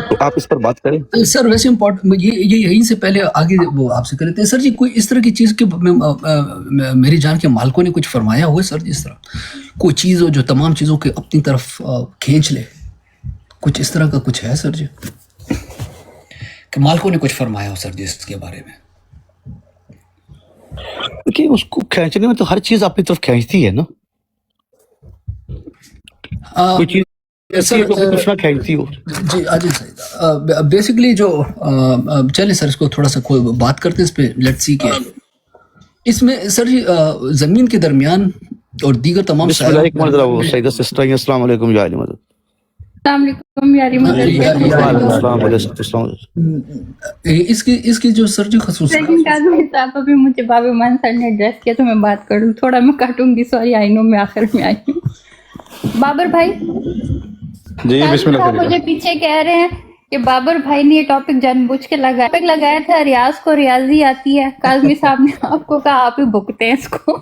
تو آپ اس پر بات کریں سر. ویسے امپورٹنٹ یہ یہیں سے پہلے آگے وہ آپ سے کر لیتے ہیں سر جی. کوئی اس طرح کی چیز کہ میری جان کے مالکوں نے کچھ فرمایا ہوا ہے سر جی؟ اس طرح کوئی چیز ہو جو تمام چیزوں کے اپنی طرف کھینچ لے، کچھ اس طرح کا کچھ ہے سر جی کہ مالکوں نے کچھ فرمایا ہو سر جی اس کے بارے میں؟ کہ اس کو کھینچنے میں تو ہر چیز اپنی طرف کھینچتی ہے نا. کوئی چیز ایسی ہے جو کچھ نہ کھینچتی ہو. جی عاجل سعید بیسکلی جو چلیں سر اس کو تھوڑا سا کوئی بات کرتے ہیں اس پہ. لیٹس سی کہ اس میں سر جی زمین کے درمیان اور دیگر تمام بسم اللہ ایک مرتبہ وہ سیدہ سسٹر ہیں. السلام علیکم یا علی مدد. السلام علیکم یاری السلام علیکم. اس کی جو سر جی خصوصیات لیکن کاظم صاحب ابھی مجھے بابا مان سر نے ایڈریس کیا تو میں بات کروں تھوڑا میں کاٹوں گی. سوری آئی نو میں آخر میں آئی ہوں. بابر بھائی جی بسم اللہ. مجھے پیچھے کہہ رہے ہیں کہ بابر بھائی نے یہ ٹاپک جان بوجھ کے لگایا تھا ریاض کو ریاضی آتی ہے. کاظمی صاحب نے آپ کو کہا آپ ہی بکتے ہیں اس کو.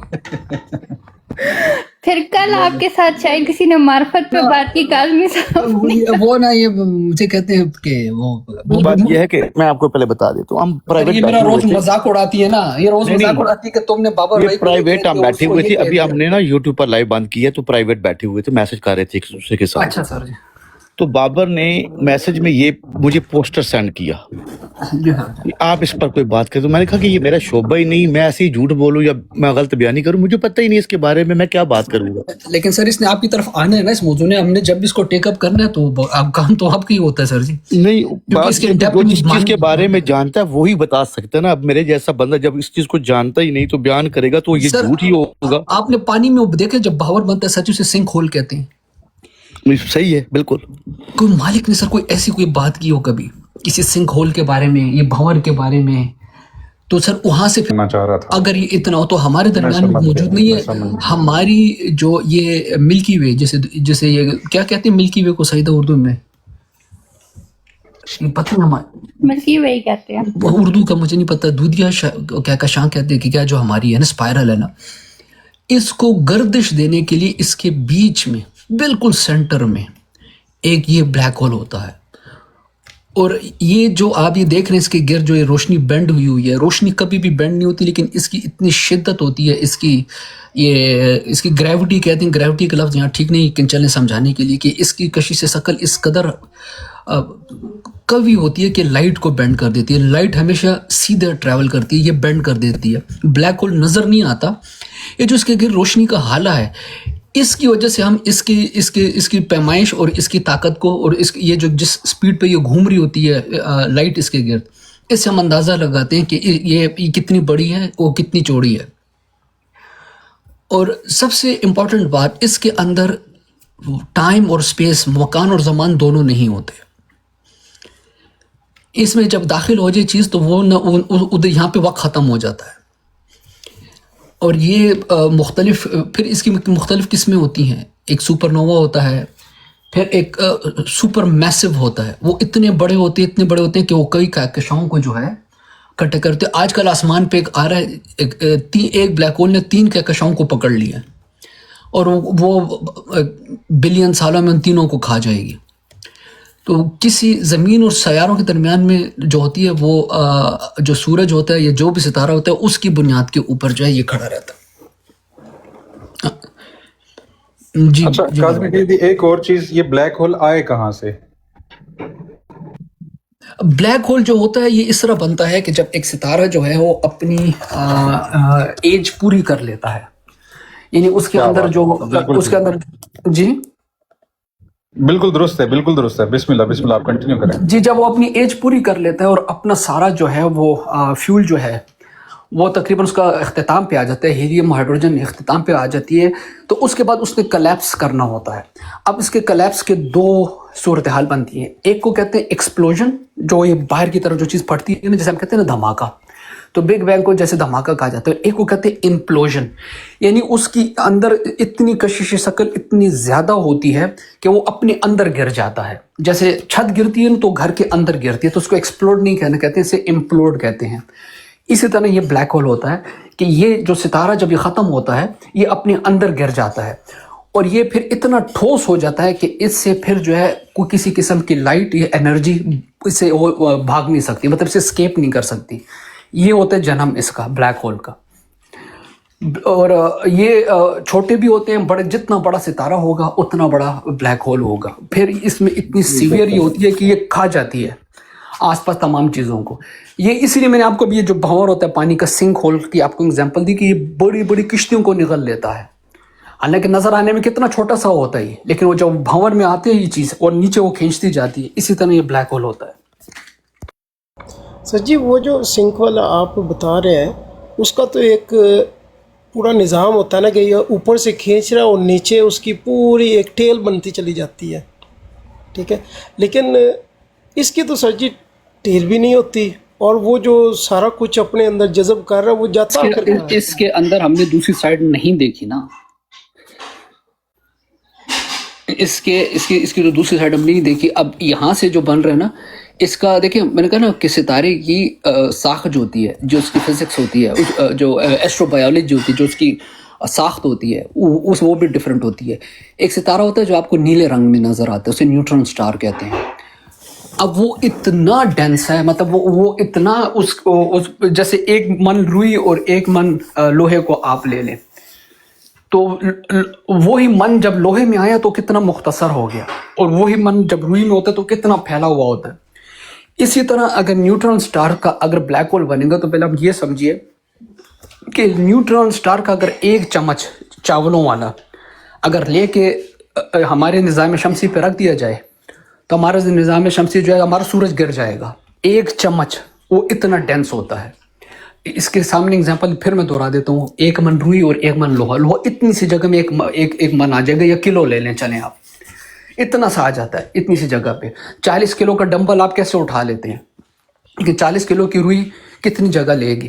پھر کل آپ کے ساتھ شاید کسی نے معرفت پہ بات کی کاظمی صاحب وہ نا یہ مجھے کہتے ہیں کہ وہ بات یہ ہے کہ میں آپ کو پہلے بتا دیتا ہوں. ہم پرائیویٹ یہ میرا روز مذاق اڑاتی ہے نا، یہ روز مذاق اڑاتی ہے کہ تم نے بابر بھائی پرائیویٹ ہم بیٹھے ہوئے تھے. ابھی ہم نے نا یوٹیوب پر لائیو بند کیا تو پرائیویٹ بیٹھے ہوئے تھے، میسج کر رہے تھے ایک دوسرے کے ساتھ. اچھا سر جی. تو بابر نے میسج میں یہ مجھے پوسٹر سینڈ کیا آپ اس پر کوئی بات کریں. تو میں نے کہا کہ یہ میرا شعبہ ہی نہیں، میں ایسے ہی جھوٹ بولوں یا میں غلط بیانی کروں، مجھے پتہ ہی نہیں اس کے بارے میں کیا بات کروں گا. لیکن سر اس نے آپ کی طرف آنا ہے نا اس موضوع نے. ہم نے جب اس کو ٹیک اپ کرنا ہے تو اب کام تو آپ کا ہی ہوتا ہے سر جی. نہیں جو جس چیز کے بارے میں جانتا ہے وہی بتا سکتا ہے نا. اب میرے جیسا بندہ جب اس چیز کو جانتا ہی نہیں تو بیان کرے گا تو یہ جھوٹ ہی ہوگا. آپ نے پانی میں دیکھا جب بھاور بنتا ہے سچ اسے سنک ہول کہتے ہیں. صحیح ہے بالکل. کوئی مالک نے سر کوئی ایسی کوئی بات کی ہو کبھی کسی سنک ہول کے بارے میں، یہ بھنور کے بارے میں، تو سر وہاں سے اگر یہ اتنا ہو تو ہمارے درمیان میں موجود نہیں ہے. ہماری جو یہ ملکی وے جیسے یہ کیا کہتے ہیں ملکی وے کو سیدہ اردو میں پتہ ملکی وے کہتے ہیں اردو کا مجھے نہیں پتا. دودھیا کیا کشاں کہتے ہیں کہ کیا جو ہماری ہے نا اسپائرل ہے نا، اس کو گردش دینے کے لیے اس کے بیچ میں بالکل سینٹر میں ایک یہ بلیک ہول ہوتا ہے. اور یہ جو آپ یہ دیکھ رہے ہیں اس کے گرد جو یہ روشنی بینڈ ہوئی ہے، روشنی کبھی بھی بینڈ نہیں ہوتی لیکن اس کی اتنی شدت ہوتی ہے، اس کی گریوٹی کہتے ہیں. گریوٹی کا لفظ یہاں ٹھیک نہیں لیکن چلیں سمجھانے کے لیے کہ اس کی کشش ثقل اس قدر قوی ہوتی ہے کہ لائٹ کو بینڈ کر دیتی ہے. لائٹ ہمیشہ سیدھے ٹریول کرتی ہے، یہ بینڈ کر دیتی ہے. بلیک ہول نظر نہیں آتا. یہ جو اس کے گرد روشنی کا حالہ ہے اس کی وجہ سے ہم اس کی پیمائش اور اس کی طاقت کو اور یہ جو جس سپیڈ پہ یہ گھوم رہی ہوتی ہے لائٹ اس کے گرد، اس سے ہم اندازہ لگاتے ہیں کہ یہ کتنی بڑی ہے اور کتنی چوڑی ہے. اور سب سے امپورٹنٹ بات اس کے اندر ٹائم اور سپیس، مکان اور زمان دونوں نہیں ہوتے. اس میں جب داخل ہو جائے چیز تو وہ یہاں پہ وقت ختم ہو جاتا ہے. اور یہ مختلف پھر اس کی مختلف قسمیں ہوتی ہیں. ایک سپر نووا ہوتا ہے، پھر ایک سپر میسو ہوتا ہے. وہ اتنے بڑے ہوتے ہیں کہ وہ کئی کہکشاؤں کو جو ہے کٹے کرتے. آج کل آسمان پہ ایک آ رہا ہے ایک بلیک ہول نے 3 کہکشاؤں کو پکڑ لیا اور وہ بلین سالوں میں ان تینوں کو کھا جائے گی. تو کسی زمین اور سیاروں کے درمیان میں جو ہوتی ہے وہ جو سورج ہوتا ہے یا جو بھی ستارہ ہوتا ہے اس کی بنیاد کے اوپر جو ہے یہ کھڑا رہتا ہے. جی اچھا کاظمی جی ایک اور چیز، یہ بلیک ہول آئے کہاں سے؟ بلیک ہول جو ہوتا ہے یہ اس طرح بنتا ہے کہ جب ایک ستارہ جو ہے وہ اپنی ایج پوری کر لیتا ہے، یعنی اس کے اندر جی بالکل درست ہے، بالکل درست ہے. بسم اللہ آپ کنٹینیو کریں. جی جب وہ اپنی ایج پوری کر لیتا ہے اور اپنا سارا جو ہے وہ فیول جو ہے وہ تقریباً اس کا اختتام پہ آ جاتا ہے، ہیلیم ہائیڈروجن اختتام پہ آ جاتی ہے، تو اس کے بعد اس نے کلیپس کرنا ہوتا ہے. اب اس کے کلیپس کے 2 صورتحال بنتی ہیں. ایک کو کہتے ہیں ایکسپلوژن، جو یہ باہر کی طرف جو چیز پھٹتی ہے نا جیسے ہم کہتے ہیں نا دھماکہ، تو بگ بینگ کو جیسے دھماکہ کہا جاتا ہے. ایک کو کہتے ہیں امپلوژن، یعنی اس کی اندر اتنی کشش ثقل اتنی زیادہ ہوتی ہے کہ وہ اپنے اندر گر جاتا ہے. جیسے چھت گرتی ہے تو گھر کے اندر گرتی ہے، تو اس کو ایکسپلوڈ نہیں کہنا کہتے ہیں، اسے امپلوڈ کہتے ہیں. اسی طرح یہ بلیک ہول ہوتا ہے کہ یہ جو ستارہ جب یہ ختم ہوتا ہے یہ اپنے اندر گر جاتا ہے اور یہ پھر اتنا ٹھوس ہو جاتا ہے کہ اس سے پھر جو ہے کوئی کسی قسم کی لائٹ یا انرجی اس سے وہ بھاگ نہیں سکتی, مطلب اسے اسکیپ نہیں کر سکتی. یہ ہوتا ہے جنم اس کا, بلیک ہول کا. اور یہ چھوٹے بھی ہوتے ہیں, بڑے, جتنا بڑا ستارہ ہوگا اتنا بڑا بلیک ہول ہوگا. پھر اس میں اتنی سیویئر یہ ہوتی ہے کہ یہ کھا جاتی ہے آس پاس تمام چیزوں کو. یہ اسی لیے میں نے آپ کو بھی یہ جو بھنور ہوتا ہے پانی کا, سنک ہول کی آپ کو اگزامپل دی کہ یہ بڑی بڑی کشتیوں کو نگل لیتا ہے. حالانکہ نظر آنے میں کتنا چھوٹا سا ہوتا ہے, لیکن وہ جب بھنور میں آتے ہیں یہ چیز اور نیچے وہ کھینچتی جاتی ہے. اسی طرح یہ بلیک ہول ہوتا ہے. سر جی وہ جو سنک والا آپ بتا رہے ہیں اس کا تو ایک پورا نظام ہوتا ہے نا کہ یہ اوپر سے کھینچ رہا ہے اور نیچے اس کی پوری ایک ٹیل بنتی چلی جاتی ہے, ٹھیک ہے. لیکن اس کی تو سر جی ٹیل بھی نہیں ہوتی, اور وہ جو سارا کچھ اپنے اندر جذب کر رہا ہے وہ جاتا ہے. اس کے اندر ہم نے دوسری سائڈ نہیں دیکھی نا, اس کی جو دوسری سائڈ ہم نہیں دیکھی. اب یہاں سے جو بن رہا ہے نا, اس کا دیکھیں میں نے کہا نا کہ ستارے کی ساخت جو ہوتی ہے, جو اس کی فزکس ہوتی ہے, جو ایسٹرو بایولوجی ہوتی ہے, جو اس کی ساخت ہوتی ہے وہ بھی ڈفرینٹ ہوتی ہے. ایک ستارہ ہوتا ہے جو آپ کو نیلے رنگ میں نظر آتا ہے, اسے نیوٹرون سٹار کہتے ہیں. اب وہ اتنا ڈینس ہے, مطلب وہ اتنا اس جیسے 1 من روئی اور 1 من لوہے کو آپ لے لیں, تو وہی من جب لوہے میں آیا تو کتنا مختصر ہو گیا, اور وہی من جب روئی میں ہوتا ہے تو کتنا پھیلا ہوا ہوتا ہے. اسی طرح اگر نیوٹرون سٹار کا اگر بلیک ہول بنے گا تو پہلے آپ یہ سمجھیے کہ نیوٹرون سٹار کا اگر 1 چمچ چاولوں والا اگر لے کے ہمارے نظام شمسی پہ رکھ دیا جائے تو ہمارا نظام شمسی جو ہے, ہمارا سورج گر جائے گا. 1 چمچ وہ اتنا ڈینس ہوتا ہے. اس کے سامنے اگزامپل پھر میں دہرا دیتا ہوں, 1 من روئی اور 1 من لوہا اتنی سی جگہ میں ایک من آ جائے گا, یا کلو لے لیں چلیں آپ, اتنا سا آ جاتا ہے اتنی سی جگہ پہ. 40 کلو کا ڈمبل آپ کیسے اٹھا لیتے ہیں کہ 40 کلو کی روئی کتنی جگہ لے گی,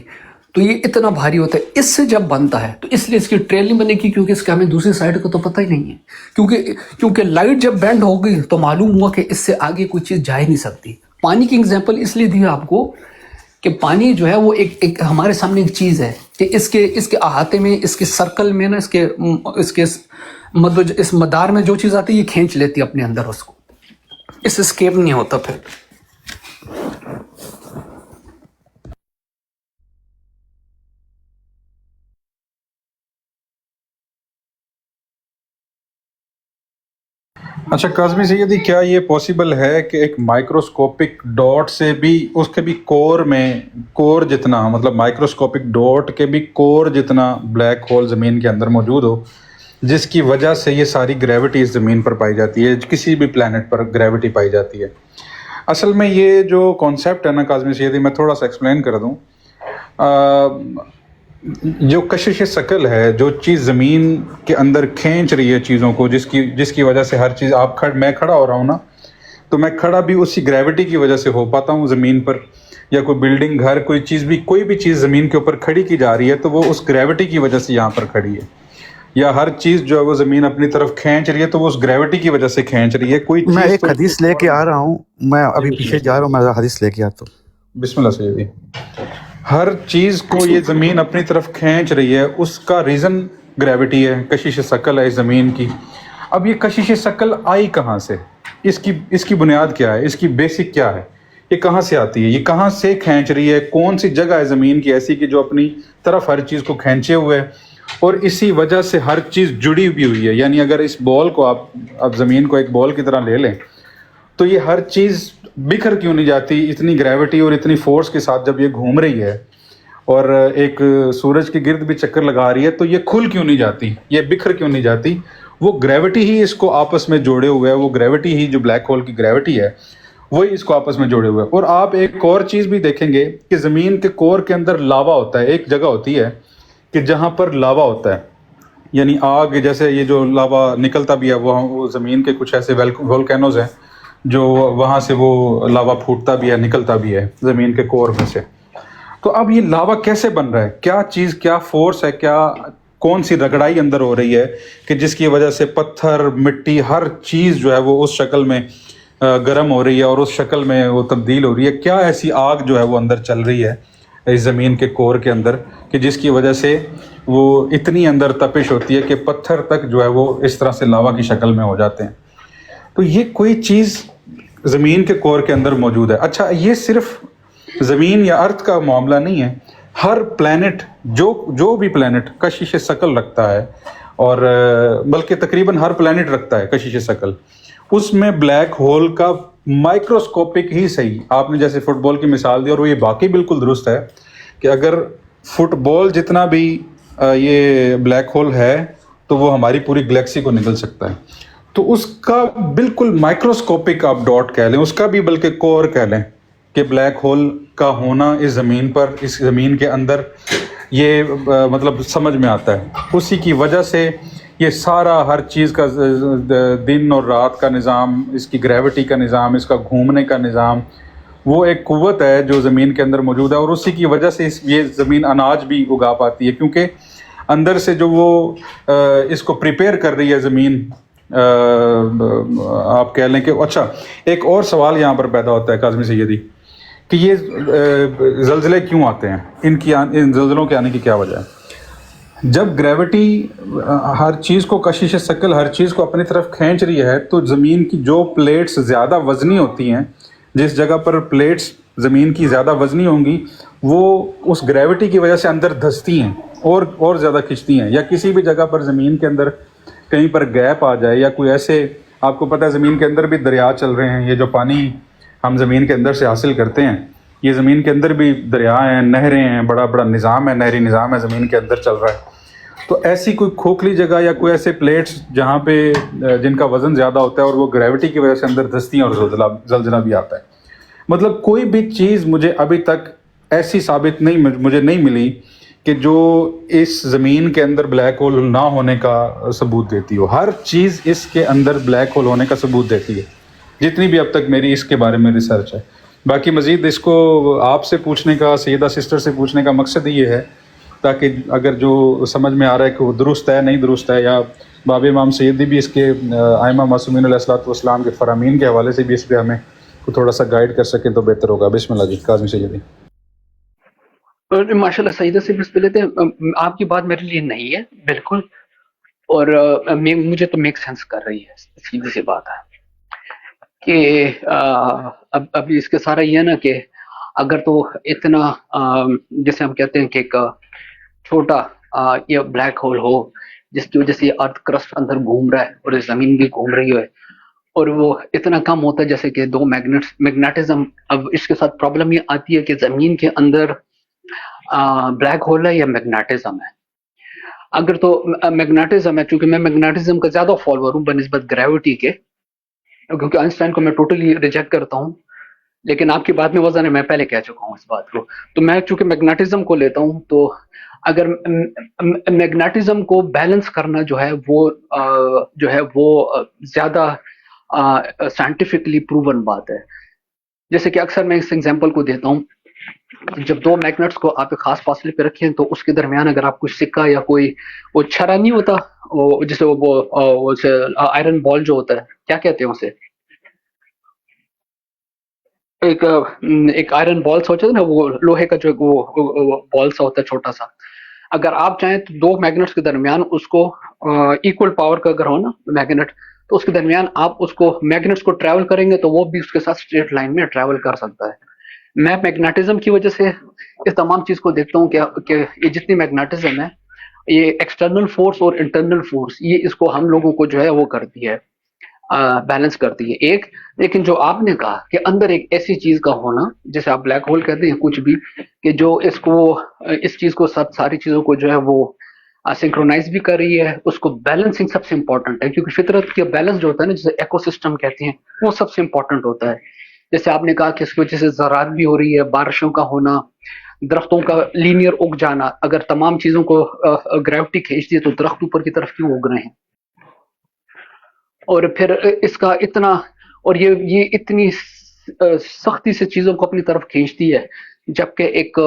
تو یہ اتنا بھاری ہوتا ہے. اس سے جب بنتا ہے تو اس لیے اس کی ٹریل نہیں بنے گی, کیونکہ اس کا ہمیں دوسری سائڈ کو تو پتہ ہی نہیں ہے, کیونکہ لائٹ جب بینڈ ہو گئی تو معلوم ہوا کہ اس سے آگے کوئی چیز جا ہی نہیں سکتی. پانی کی اگزامپل اس لیے دی آپ کو کہ پانی جو ہے وہ ایک ہمارے سامنے ایک چیز ہے کہ اس کے احاطے میں, اس کے سرکل میں نا, اس مدار میں جو چیز آتی ہے یہ کھینچ لیتی ہے اپنے اندر اس کو, اس سے اسکیپ نہیں ہوتا پھر. اچھا کاظمی سیدی, کیا یہ پاسبل ہے کہ ایک مائکروسکوپک ڈاٹ سے بھی اس کے بھی کور جتنا, مطلب مائکروسکوپک ڈاٹ کے بھی کور جتنا بلیک ہول زمین کے اندر موجود ہو, جس کی وجہ سے یہ ساری گریوٹی اس زمین پر پائی جاتی ہے, کسی بھی پلانٹ پر گریوٹی پائی جاتی ہے؟ اصل میں یہ جو کانسیپٹ ہے نا کاظمی سیدی, میں تھوڑا سا ایکسپلین کر دوں. جو کشش ثقل ہے, جو چیز زمین کے اندر کھینچ رہی ہے چیزوں کو, جس کی وجہ سے ہر چیز میں کھڑا ہو رہا ہوں نا, تو میں کھڑا بھی اسی گریوٹی کی وجہ سے ہو پاتا ہوں زمین پر. یا کوئی بلڈنگ, گھر, کوئی بھی چیز زمین کے اوپر کھڑی کی جا رہی ہے تو وہ اس گریوٹی کی وجہ سے یہاں پر کھڑی ہے. یا ہر چیز جو ہے وہ زمین اپنی طرف کھینچ رہی ہے تو وہ اس گریوٹی کی وجہ سے کھینچ رہی ہے. کوئی میں ایک حدیث لے کے آ رہا ہوں, میں ابھی پیچھے جا رہا ہوں, میں حدیث لے کے آتا ہوں. بسم اللہ سیدی. ہر چیز کو یہ زمین اپنی طرف کھینچ رہی ہے, اس کا ریزن گریوٹی ہے, کشش ثقل ہے اس زمین کی. اب یہ کشش ثقل آئی کہاں سے, اس کی بنیاد کیا ہے, اس کی بیسک کیا ہے, یہ کہاں سے آتی ہے, یہ کہاں سے کھینچ رہی ہے, کون سی جگہ ہے زمین کی ایسی کہ جو اپنی طرف ہر چیز کو کھینچے ہوئے ہے, اور اسی وجہ سے ہر چیز جڑی بھی ہوئی ہے. یعنی اگر اس بال کو آپ زمین کو ایک بال کی طرح لے لیں تو یہ ہر چیز بکھر کیوں نہیں جاتی اتنی گریوٹی اور اتنی فورس کے ساتھ جب یہ گھوم رہی ہے اور ایک سورج کے گرد بھی چکر لگا رہی ہے, تو یہ کھل کیوں نہیں جاتی, یہ بکھر کیوں نہیں جاتی؟ وہ گریوٹی ہی اس کو آپس میں جوڑے ہوئے ہے, وہ گریوٹی ہی جو بلیک ہول کی گریوٹی ہے وہی اس کو آپس میں جوڑے ہوئے ہے. اور آپ ایک اور چیز بھی دیکھیں گے کہ زمین کے کور کے اندر لاوا ہوتا ہے. ایک جگہ ہوتی ہے کہ جہاں پر لاوا ہوتا ہے, یعنی آگ, جیسے یہ جو لاوا نکلتا بھی ہے وہ زمین کے کچھ ایسے وولکینوز ہیں جو وہاں سے وہ لاوا پھوٹتا بھی ہے, نکلتا بھی ہے زمین کے کور میں سے. تو اب یہ لاوا کیسے بن رہا ہے, کیا چیز, کیا فورس ہے, کون سی رگڑائی اندر ہو رہی ہے کہ جس کی وجہ سے پتھر, مٹی, ہر چیز جو ہے وہ اس شکل میں گرم ہو رہی ہے اور اس شکل میں وہ تبدیل ہو رہی ہے؟ کیا ایسی آگ جو ہے وہ اندر چل رہی ہے اس زمین کے کور کے اندر کہ جس کی وجہ سے وہ اتنی اندر تپش ہوتی ہے کہ پتھر تک جو ہے وہ اس طرح سے لاوا کی شکل میں ہو جاتے ہیں. تو یہ کوئی چیز زمین کے کور کے اندر موجود ہے. اچھا یہ صرف زمین یا ارتھ کا معاملہ نہیں ہے, ہر پلانٹ جو بھی پلانٹ کشش ثقل رکھتا ہے, اور بلکہ تقریباً ہر پلانٹ رکھتا ہے کشش ثقل, اس میں بلیک ہول کا مائکروسکوپک ہی صحیح, آپ نے جیسے فٹ بال کی مثال دی اور وہ یہ باقی بالکل درست ہے کہ اگر فٹ بال جتنا بھی یہ بلیک ہول ہے تو وہ ہماری پوری گلیکسی کو نگل سکتا ہے. تو اس کا بالکل مائکروسکوپک آپ ڈاٹ کہہ لیں, اس کا بھی بلکہ کور کہہ لیں کہ بلیک ہول کا ہونا اس زمین پر, اس زمین کے اندر, یہ مطلب سمجھ میں آتا ہے. اسی کی وجہ سے یہ سارا ہر چیز کا دن اور رات کا نظام, اس کی گریوٹی کا نظام, اس کا گھومنے کا نظام, وہ ایک قوت ہے جو زمین کے اندر موجود ہے. اور اسی کی وجہ سے یہ زمین اناج بھی اگا پاتی ہے, کیونکہ اندر سے جو وہ اس کو پریپیئر کر رہی ہے زمین, آپ کہہ لیں کہ. اچھا ایک اور سوال یہاں پر پیدا ہوتا ہے کاظمی سیدی کہ یہ زلزلے کیوں آتے ہیں, ان زلزلوں کے آنے کی کیا وجہ ہے؟ جب گریوٹی ہر چیز کو, کشش ثقل ہر چیز کو اپنی طرف کھینچ رہی ہے, تو زمین کی جو پلیٹس زیادہ وزنی ہوتی ہیں, جس جگہ پر پلیٹس زمین کی زیادہ وزنی ہوں گی, وہ اس گریوٹی کی وجہ سے اندر دھستی ہیں اور زیادہ کھنچتی ہیں. یا کسی بھی جگہ پر زمین کے اندر کہیں پر گیپ آ جائے, یا کوئی ایسے, آپ کو پتہ ہے زمین کے اندر بھی دریا چل رہے ہیں, یہ جو پانی ہم زمین کے اندر سے حاصل کرتے ہیں, یہ زمین کے اندر بھی دریا ہیں, نہریں ہیں, بڑا بڑا نظام ہے, نہری نظام ہے زمین کے اندر چل رہا ہے. تو ایسی کوئی کھوکھلی جگہ یا کوئی ایسے پلیٹس جہاں پہ جن کا وزن زیادہ ہوتا ہے اور وہ گریوٹی کی وجہ سے اندر دھستی ہیں اور زلزلہ بھی آتا ہے. مطلب کوئی بھی چیز مجھے ابھی تک ایسی ثابت مجھے نہیں ملی کہ جو اس زمین کے اندر بلیک ہول نہ ہونے کا ثبوت دیتی ہو. ہر چیز اس کے اندر بلیک ہول ہونے کا ثبوت دیتی ہے, جتنی بھی اب تک میری اس کے بارے میں ریسرچ ہے. باقی مزید اس کو آپ سے پوچھنے کا, سیدہ سسٹر سے پوچھنے کا مقصد یہ ہے تاکہ اگر جو سمجھ میں آ رہا ہے کہ وہ درست ہے نہیں درست ہے, یا باب امام سیدی بھی اس کے ائمہ معصومین علیہ الصلوۃ والسلام کے فرامین کے حوالے سے بھی اس پہ ہمیں تھوڑا سا گائیڈ کر سکیں تو بہتر ہوگا. بسم اللہ جی کاظمی سیدی. ماشاء اللہ سیدہ سے بس پہلے آپ کی بات میرے لیے نہیں ہے بالکل, اور مجھے تو میک سینس کر رہی ہے, سیدھی سی بات ہے کہ اب اس کے سارا یہ ہے نا کہ اگر تو اتنا جیسے ہم کہتے ہیں کہ ایک چھوٹا یہ بلیک ہول ہو جس کی وجہ سے یہ ارتھ کرسٹ اندر گھوم رہا ہے اور یہ زمین بھی گھوم رہی ہے, اور وہ اتنا کم ہوتا ہے جیسے کہ دو میگنیٹزم. اب اس کے ساتھ پرابلم یہ آتی ہے کہ زمین کے اندر بلیک ہول ہے یا میگنیٹزم ہے. اگر تو میگنیٹزم ہے, چونکہ میں میگنیٹزم کا زیادہ فالوور ہوں بنسبت گریوٹی کے, کیونکہ آئنسٹائن کو میں ٹوٹلی ریجیکٹ کرتا ہوں, لیکن آپ کی بات میں وزن ہے, میں پہلے کہہ چکا ہوں اس بات کو. تو میں چونکہ میگنیٹزم کو لیتا ہوں, تو اگر میگنیٹزم کو بیلنس کرنا جو ہے وہ زیادہ سائنٹیفکلی پروون بات ہے. جیسے کہ اکثر میں اس ایگزامپل کو دیتا ہوں, جب دو میگنیٹس کو آپ ایک خاص فاصلے پہ رکھیں تو اس کے درمیان اگر آپ کوئی سکہ یا کوئی وہ چھرا نہیں ہوتا, جسے وہ آئرن بال جو ہوتا ہے, کیا کہتے ہیں اسے, ایک آئرن بال سا ہوتا ہے نا, وہ لوہے کا جو وہ بال سا ہوتا ہے چھوٹا سا. اگر آپ چاہیں تو دو میگنیٹس کے درمیان اس کو ایکول پاور کا اگر ہو نا میگنیٹ, تو اس کے درمیان آپ اس کو میگنیٹس کو ٹریول کریں گے تو وہ بھی اس کے ساتھ اسٹریٹ لائن میں ٹریول کر سکتا ہے. میں میگنیٹزم کی وجہ سے اس تمام چیز کو دیکھتا ہوں کہ یہ جتنی میگنیٹزم ہے, یہ ایکسٹرنل فورس اور انٹرنل فورس, یہ اس کو ہم لوگوں کو جو ہے وہ کرتی ہے, بیلنس کرتی ہے ایک. لیکن جو آپ نے کہا کہ اندر ایک ایسی چیز کا ہونا جیسے آپ بلیک ہول کہتے ہیں کچھ بھی, کہ جو اس چیز کو ساری چیزوں کو جو ہے وہ سنکرونائز بھی کر رہی ہے, اس کو بیلنسنگ سب سے امپورٹنٹ ہے, کیونکہ فطرت کے بیلنس جو ہوتا ہے نا, جسے ایکو سسٹم کہتے ہیں, وہ سب سے امپورٹنٹ ہوتا ہے. جیسے آپ نے کہا کہ اس کی وجہ سے زراعت بھی ہو رہی ہے, بارشوں کا ہونا, درختوں کا لینئر اگ جانا. اگر تمام چیزوں کو گریوٹی کھینچ دی تو درخت اوپر کی طرف کیوں اگ رہے ہیں؟ اور پھر اس کا اتنا, اور یہ اتنی سختی سے چیزوں کو اپنی طرف کھینچتی ہے, جبکہ ایک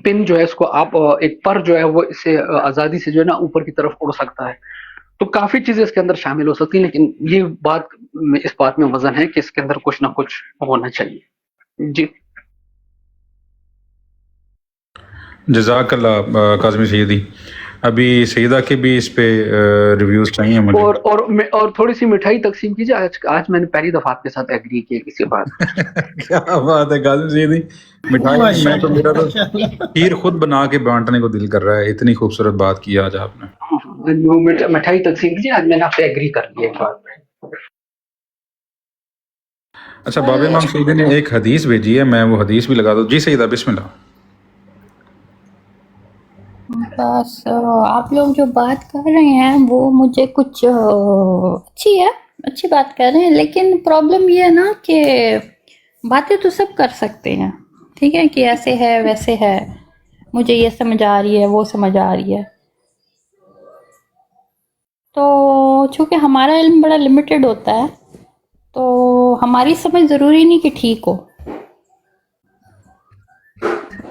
پن جو ہے اس کو آپ ایک پر جو ہے وہ اسے آزادی سے جو ہے نا اوپر کی طرف اڑ سکتا ہے. تو کافی چیزیں اس کے اندر شامل ہو سکتی ہیں, لیکن یہ اس بات میں وزن ہے کہ اس کے اندر کچھ نہ کچھ ہونا چاہیے. جی جزاک اللہ کاظمی سیدی. ابھی سیدہ کے بھی اس پہ ریویوز چاہیے مجھے. اور تھوڑی سی مٹھائی تقسیم کیجیے. آج میں نے پہلی دفعہ آپ کے ساتھ ایگری کیا کسی بات. کیا بات ہے قاسم سیدی, مٹھائی ماشاء میں تو اللہ میرا تو ماشاء اللہ. کھیر خود بنا کے بانٹنے کو دل کر رہا ہے, اتنی خوبصورت بات کی آج آپ نے. مٹھائی تقسیم کیجیے. آج میں نے آپ سے ایگری کر لیا ایک بات پہ. اچھا, باب امام سیدی نے ایک حدیث بھیجی ہے, میں وہ حدیث بھی لگا دوں. جی سیدہ بسم اللہ. بس آپ لوگ جو بات کر رہے ہیں وہ مجھے کچھ اچھی ہے, اچھی بات کر رہے ہیں, لیکن پرابلم یہ ہے نا کہ باتیں تو سب کر سکتے ہیں, ٹھیک ہے, کہ ایسے ہے ویسے ہے, مجھے یہ سمجھ آ رہی ہے وہ سمجھ آ رہی ہے. تو چونکہ ہمارا علم بڑا لمیٹڈ ہوتا ہے تو ہماری سمجھ ضروری نہیں کہ ٹھیک ہو,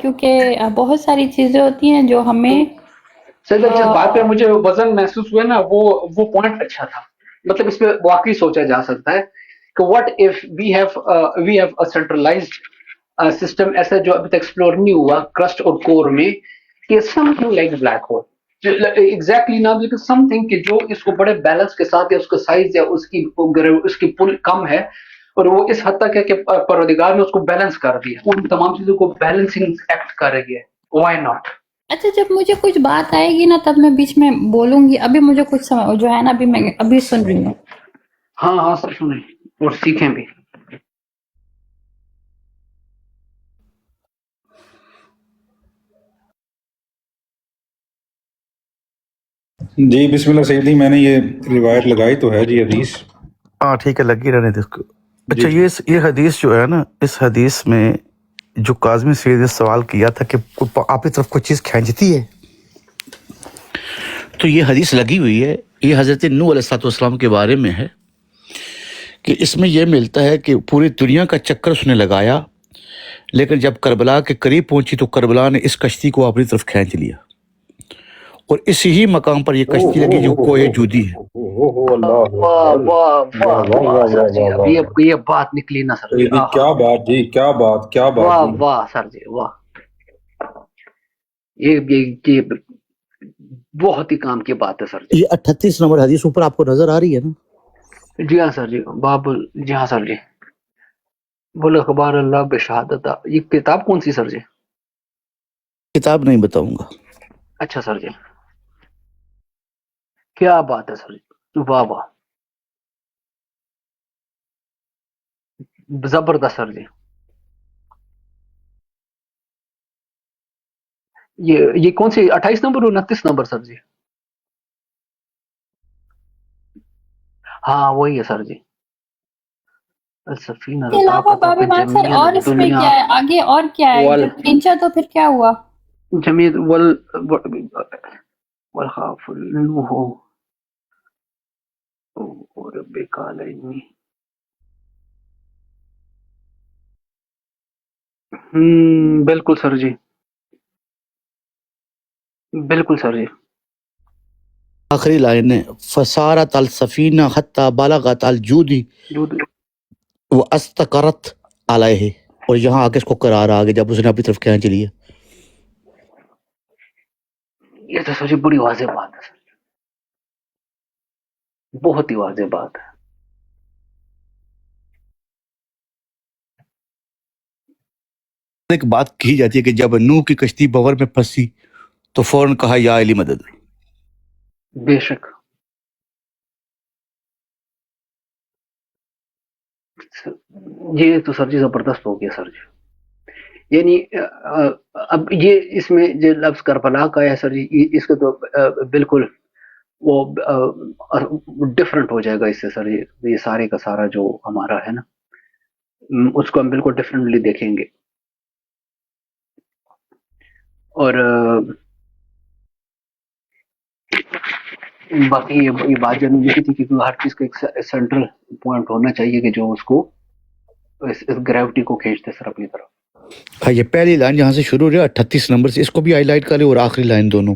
کیونکہ بہت ساری چیزیں ہوتی ہیں جو ہمیں سر جس بات پہ مجھے وزن محسوس ہوا نا, وہ پوائنٹ اچھا تھا. مطلب اس پہ واقعی سوچا جا سکتا ہے کہ what if we have a centralised system ایسا جو ابھی تک ایکسپلور نہیں ہوا کرسٹ اور کور میں, کہ some thing like black hole exactly نا, لیکن سم تھنگ کہ جو اس کو بڑے بیلنس کے ساتھ, یا اس کا سائز یا اس کی پل کم ہے, اور وہ اس حد تک ہے کہ پروردگار نے اس کو بیلنس کر دیا, ان تمام چیزوں کو بیلنسنگ ایکٹ کر گیا. Why not. اچھا جب مجھے کچھ بات آئے گی نا تب میں بیچ میں بولوں گی. ابھی مجھے کچھ جو ہے نا ابھی میں ابھی سن رہی ہوں. ہاں ہاں سر, سنیں اور سیکھیں بھی. جی بسم اللہ سیدی, میں نے یہ روایت لگائی تو ہے جی حدیث. ہاں ٹھیک ہے, لگی رہنے دے اس کو. جی اچھا, جی. یہ حدیث جو ہے نا, اس حدیث میں جو کاظمی سید نے سوال کیا تھا کہ آپ کی طرف کوئی چیز کھینچتی ہے, تو یہ حدیث لگی ہوئی ہے. یہ حضرت نوح علیہ الصلوۃ والسلام کے بارے میں ہے کہ اس میں یہ ملتا ہے کہ پوری دنیا کا چکر اس نے لگایا, لیکن جب کربلا کے قریب پہنچی تو کربلا نے اس کشتی کو اپنی طرف کھینچ لیا, اور اسی ہی مقام پر یہ کشتی لگی جو کوہ جودی ہے. اللہ واہ اکبر. واہ واہ واہ واہ واہ واہ سر واہ جی, واہ اب واہ. یہ بات نکلی نا سر جی. سیدی آہا, کیا بات جی, کیا بات, کیا بات واہ جی. واہ سر جی, واہ. یہ بہت ہی کام کی بات ہے سر جی. یہ 38 نمبر حدیث اوپر آپ کو نظر آ رہی ہے نا. جی ہاں سر جی, باب جی ہاں سر جی. بول اخبار اللہ بشہادت. یہ کتاب کون سی سر جی؟ کتاب نہیں بتاؤں گا. اچھا سر جی, کیا بات ہے سر جی, واہ واہ, زبردست سر جی. یہ کون سی 28 نمبر اور 29 نمبر سر جی؟ ہاں وہی ہے سر جی. السفینہ اس کے علاوہ رکابت باب مانسر جمیل اور اس میں دنیا کیا ہے, آگے اور کیا ہے, وال جب کھینچا تو پھر کیا ہوا؟ جمیل والخاف النوح ربک علیہ. بالکل سر جی, بالکل سر جی. آخری لائن ہے, فسارت السفینہ حتی بلغت الجودی واستقرت علیہ, اور یہاں آگے اس کو قرار آ گیا جب اس نے اپنی طرف کھینچ لیا. یہ تو سر جی بڑی واضح بات ہے سر, بہت ہی واضح بات ہے. ایک بات کہی جاتی ہے کہ جب نوح کی کشتی بور میں پھنسی تو فوراً کہا یا علی مدد. بے شک. یہ تو سر جی زبردست ہو گیا سر جی. یعنی اب یہ اس میں جو لفظ کربلا کا ہے سر جی, اس کا تو بالکل وہ ڈفرنٹ ہو جائے گا اس سے سر جی. یہ سارے کا سارا جو ہمارا ہے نا, اس کو ہم بالکل ڈفرنٹلی دیکھیں گے. اور باقی یہ بات جاننے کی تھی کہ ہر چیز کا ایک سینٹرل پوائنٹ ہونا چاہیے کہ جو اس کو اس گریوٹی کو کھینچتے سر اپنی طرف. ہاں, یہ پہلی لائن جہاں سے شروع ہو رہی ہے 38 نمبر سے, اس کو بھی ہائی لائٹ کریں, اور آخری لائن دونوں.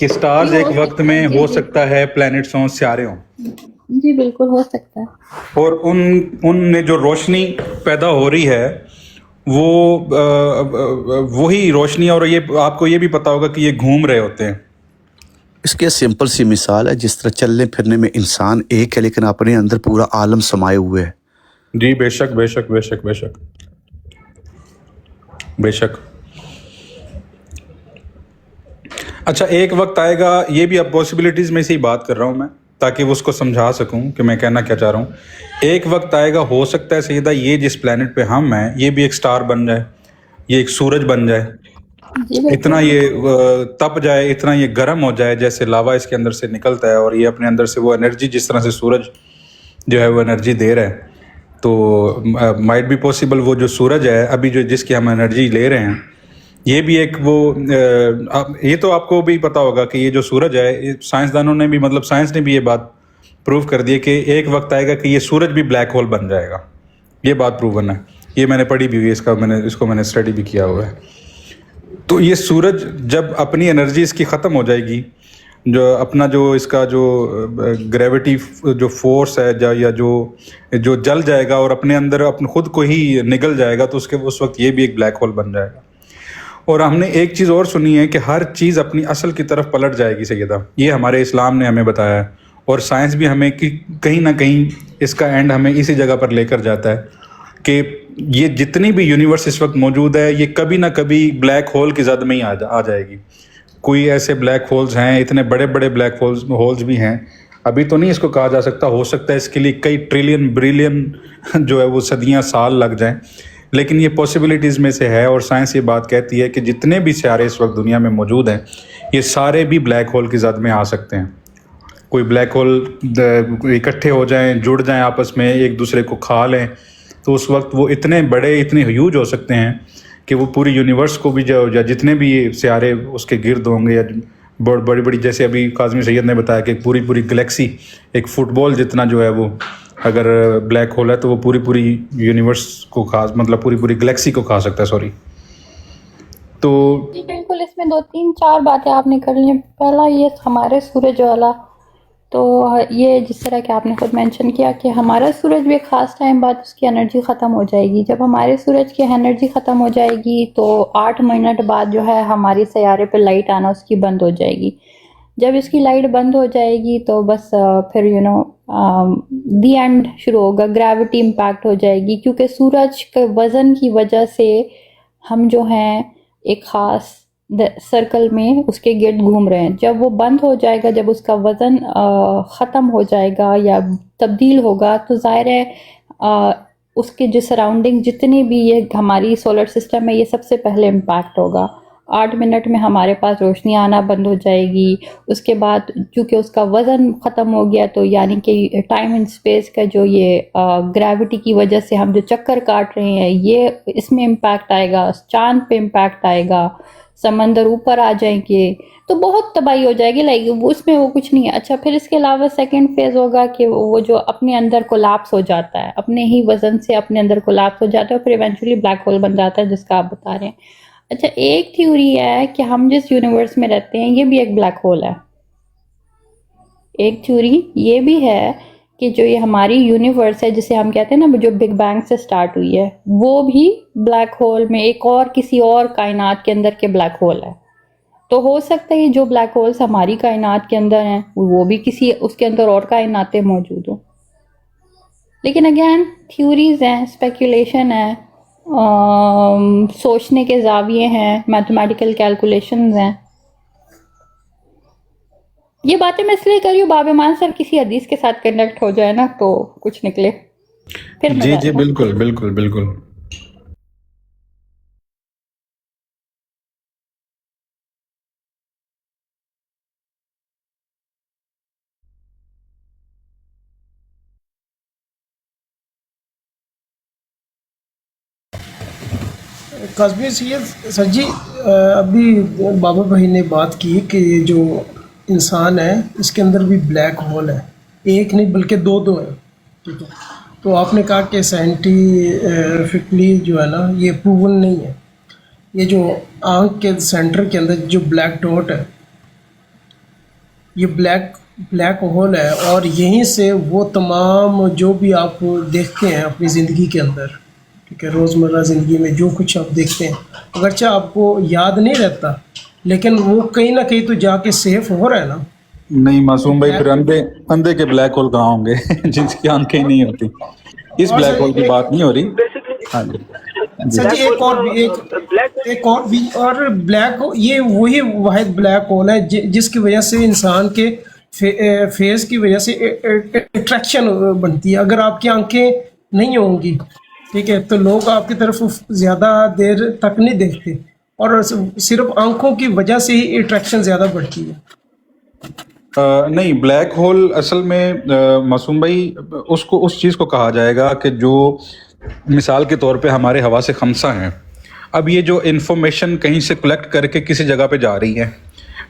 کہ سٹارز جی ایک ہو وقت سکتا میں ہے، جی ہو جی سکتا ہے پلانٹس ہوں، سیارے ہوں، جی بالکل ہو سکتا ہے. اور ان میں جو روشنی پیدا ہو رہی ہے وہ وہی روشنی، اور یہ آپ کو یہ بھی پتا ہوگا کہ یہ گھوم رہے ہوتے ہیں. اس کے سمپل سی مثال ہے، جس طرح چلنے پھرنے میں انسان ایک ہے لیکن اپنے اندر پورا عالم سمائے ہوئے ہے. جی بے شک بے شک بے شک بے شک بے شک. اچھا ایک وقت آئے گا، یہ بھی اب پاسبلٹیز میں سے ہی بات کر رہا ہوں میں تاکہ وہ اس کو سمجھا سکوں کہ میں کہنا کیا چاہ رہا ہوں. ایک وقت آئے گا، ہو سکتا ہے سیدھا یہ جس پلانٹ پہ ہم ہیں یہ بھی ایک سٹار بن جائے، یہ ایک سورج بن جائے، جی بالکل. اتنا یہ تپ جائے، اتنا یہ گرم ہو جائے جیسے لاوا اس کے اندر سے نکلتا ہے، اور یہ اپنے اندر سے وہ انرجی جس طرح سے سورج جو ہے وہ انرجی دے رہا ہے. تو مائٹ بھی پاسبل وہ جو سورج ہے ابھی جو جس کی ہم انرجی لے رہے ہیں، یہ بھی ایک وہ یہ تو آپ کو بھی پتا ہوگا کہ یہ جو سورج ہے، سائنسدانوں نے بھی، مطلب سائنس نے بھی یہ بات پروو کر دی ہے کہ ایک وقت آئے گا کہ یہ سورج بھی بلیک ہول بن جائے گا. یہ بات پروون ہے، یہ میں نے پڑھی بھی ہوئی ہے، اس کو میں نے اسٹڈی بھی کیا ہوا ہے. تو یہ سورج جب اپنی انرجی اس کی ختم ہو جائے گی، جو اپنا جو اس کا جو گریوٹی جو فورس ہے یا جو جل جائے گا اور اپنے اندر اپنے خود کو ہی نگل جائے گا، تو اس وقت یہ بھی ایک بلیک ہول بن جائے گا. اور ہم نے ایک چیز اور سنی ہے کہ ہر چیز اپنی اصل کی طرف پلٹ جائے گی سیدہ، یہ ہمارے اسلام نے ہمیں بتایا ہے، اور سائنس بھی ہمیں کہیں نہ کہیں اس کا اینڈ ہمیں اسی جگہ پر لے کر جاتا ہے کہ یہ جتنی بھی یونیورس اس وقت موجود ہے یہ کبھی نہ کبھی بلیک ہول کی زد میں ہی آ جائے گی. کوئی ایسے بلیک ہولز ہیں، اتنے بڑے بڑے بلیک ہولز بھی ہیں، ابھی تو نہیں اس کو کہا جا سکتا، ہو سکتا ہے اس کے لیے کئی ٹریلین بریلین جو ہے وہ صدیاں سال لگ جائیں، لیکن یہ پاسبلٹیز میں سے ہے. اور سائنس یہ بات کہتی ہے کہ جتنے بھی سیارے اس وقت دنیا میں موجود ہیں یہ سارے بھی بلیک ہول کی زد میں آ سکتے ہیں. کوئی بلیک ہول اکٹھے ہو جائیں، جڑ جائیں آپس میں، ایک دوسرے کو کھا لیں، تو اس وقت وہ اتنے بڑے، اتنے ہیوج ہو سکتے ہیں کہ وہ پوری یونیورس کو بھی یا جتنے بھی سیارے اس کے گرد ہوں گے، یا بڑی بڑی، جیسے ابھی کاظمی سید نے بتایا کہ پوری گلیکسی ایک فٹ بال جتنا جو ہے وہ اگر بلیک ہول ہے تو وہ پوری یونیورس کو مطلب پوری گلیکسی کو کھا سکتا ہے. سوری. تو جی بالکل، اس میں 2-3-4 باتیں آپ نے کر لی. پہلا یہ ہمارے سورج والا، تو یہ جس طرح کہ آپ نے خود مینشن کیا کہ ہمارا سورج بھی ایک خاص ٹائم بعد اس کی انرجی ختم ہو جائے گی. جب ہمارے سورج کی انرجی ختم ہو جائے گی تو 8 منٹ بعد جو ہے ہماری سیارے پہ لائٹ آنا اس کی بند ہو جائے گی. جب اس کی لائٹ بند ہو جائے گی تو بس پھر دی اینڈ شروع ہوگا، گریوٹی امپیکٹ ہو جائے گی، کیونکہ سورج کے وزن کی وجہ سے ہم جو ہیں ایک خاص سرکل میں اس کے گرد گھوم رہے ہیں. جب وہ بند ہو جائے گا، جب اس کا وزن ختم ہو جائے گا یا تبدیل ہوگا، تو ظاہر ہے اس کے جو سراؤنڈنگ جتنی بھی یہ ہماری سولر سسٹم ہے یہ سب سے پہلے امپیکٹ ہوگا. 8 منٹ میں ہمارے پاس روشنی آنا بند ہو جائے گی. اس کے بعد چونکہ اس کا وزن ختم ہو گیا تو یعنی کہ ٹائم اینڈ اسپیس کا جو یہ گریوٹی کی وجہ سے ہم جو چکر کاٹ رہے ہیں یہ اس میں امپیکٹ آئے گا، چاند پہ امپیکٹ آئے گا، سمندر اوپر آ جائیں گے، تو بہت تباہی ہو جائے گی. اس میں وہ کچھ نہیں ہے. اچھا پھر اس کے علاوہ سیکنڈ فیز ہوگا کہ وہ جو اپنے اندر کولیپس ہو جاتا ہے، اپنے ہی وزن سے اپنے اندر کولیپس ہو جاتا ہے، اور پھر ایونچولی بلیک ہول بن جاتا ہے جس کا آپ بتا رہے ہیں. اچھا ایک تھیوری ہے کہ ہم جس یونیورس میں رہتے ہیں یہ بھی ایک بلیک ہول ہے. ایک تھیوری یہ بھی ہے کہ جو یہ ہماری یونیورس ہے جسے ہم کہتے ہیں نا جو بگ بینگ سے سٹارٹ ہوئی ہے، وہ بھی بلیک ہول میں ایک اور کسی اور کائنات کے اندر کے بلیک ہول ہے. تو ہو سکتا ہے یہ جو بلیک ہولز ہماری کائنات کے اندر ہیں وہ بھی کسی اس کے اندر اور کائناتیں موجود ہوں. لیکن اگین تھیوریز ہیں، اسپیکولیشن ہے، سوچنے کے زاویے ہیں، میتھمیٹیکل کیلکولیشنز ہیں. یہ باتیں میں اس لیے کر رہی ہوں باب ایمان سر کسی حدیث کے ساتھ کنیکٹ ہو جائے نا تو کچھ نکلے پھر جی جی بالکل بالکل بالکل. قاسمی سید سر جی، ابھی بابا بھائی نے بات کی کہ یہ جو انسان ہے اس کے اندر بھی بلیک ہول ہے، ایک نہیں بلکہ دو ہیں، ٹھیک ہے. تو آپ نے کہا کہ سائنٹیفکلی جو ہے نا یہ پروون نہیں ہے. یہ جو آنکھ کے سینٹر کے اندر جو بلیک ڈاٹ ہے، یہ بلیک ہول ہے اور یہیں سے وہ تمام جو بھی آپ دیکھتے ہیں اپنی زندگی کے اندر، ٹھیک ہے، روزمرہ زندگی میں جو کچھ آپ دیکھتے ہیں، اگرچہ آپ کو یاد نہیں رہتا لیکن وہ کہیں نہ کہیں تو جا کے سیف ہو رہا ہے نا. نہیں معصوم بھائی، پھر اندھے کے بلیک ہول کہاں ہوں گے جن کی آنکھیں ہی نہیں ہوتی؟ اس اور بلیک ہول کی بات نہیں ہو رہی. ہاں جی سر جی ایک اور بھی اور بلیک یہ وہی واحد بلیک ہول ہے جس کی وجہ سے انسان کے فیس کی وجہ سے اٹریکشن بنتی ہے. اگر آپ کی آنکھیں نہیں ہوں گی، ٹھیک ہے، تو لوگ آپ کی طرف زیادہ دیر تک نہیں دیکھتے اور صرف آنکھوں کی وجہ سے ہی اٹریکشن زیادہ بڑھتی ہے. نہیں، بلیک ہول اصل میں معصوم بھائی اس چیز کو کہا جائے گا کہ جو مثال کے طور پہ ہمارے حواس خمسہ ہیں. اب یہ جو انفارمیشن کہیں سے کلیکٹ کر کے کسی جگہ پہ جا رہی ہے،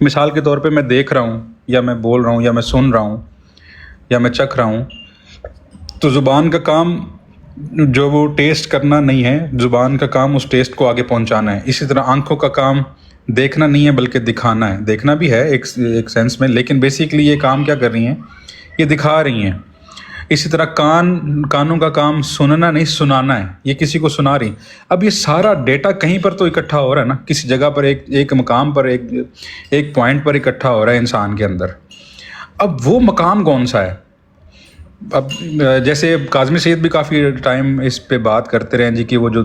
مثال کے طور پہ میں دیکھ رہا ہوں یا میں بول رہا ہوں یا میں سن رہا ہوں یا میں چکھ رہا ہوں، تو زبان کا کام جو وہ ٹیسٹ کرنا نہیں ہے، زبان کا کام اس ٹیسٹ کو آگے پہنچانا ہے. اسی طرح آنکھوں کا کام دیکھنا نہیں ہے بلکہ دکھانا ہے. دیکھنا بھی ہے ایک سینس میں، لیکن بیسیکلی یہ کام کیا کر رہی ہیں؟ یہ دکھا رہی ہیں. اسی طرح کانوں کا کام سننا نہیں، سنانا ہے. یہ کسی کو سنا رہی. اب یہ سارا ڈیٹا کہیں پر تو اکٹھا ہو رہا ہے نا، کسی جگہ پر ایک مقام پر ایک پوائنٹ پر اکٹھا ہو رہا ہے انسان کے اندر. اب وہ مقام کون سا ہے؟ اب جیسے کاظمی سید بھی کافی ٹائم اس پہ بات کرتے رہے جی کہ وہ جو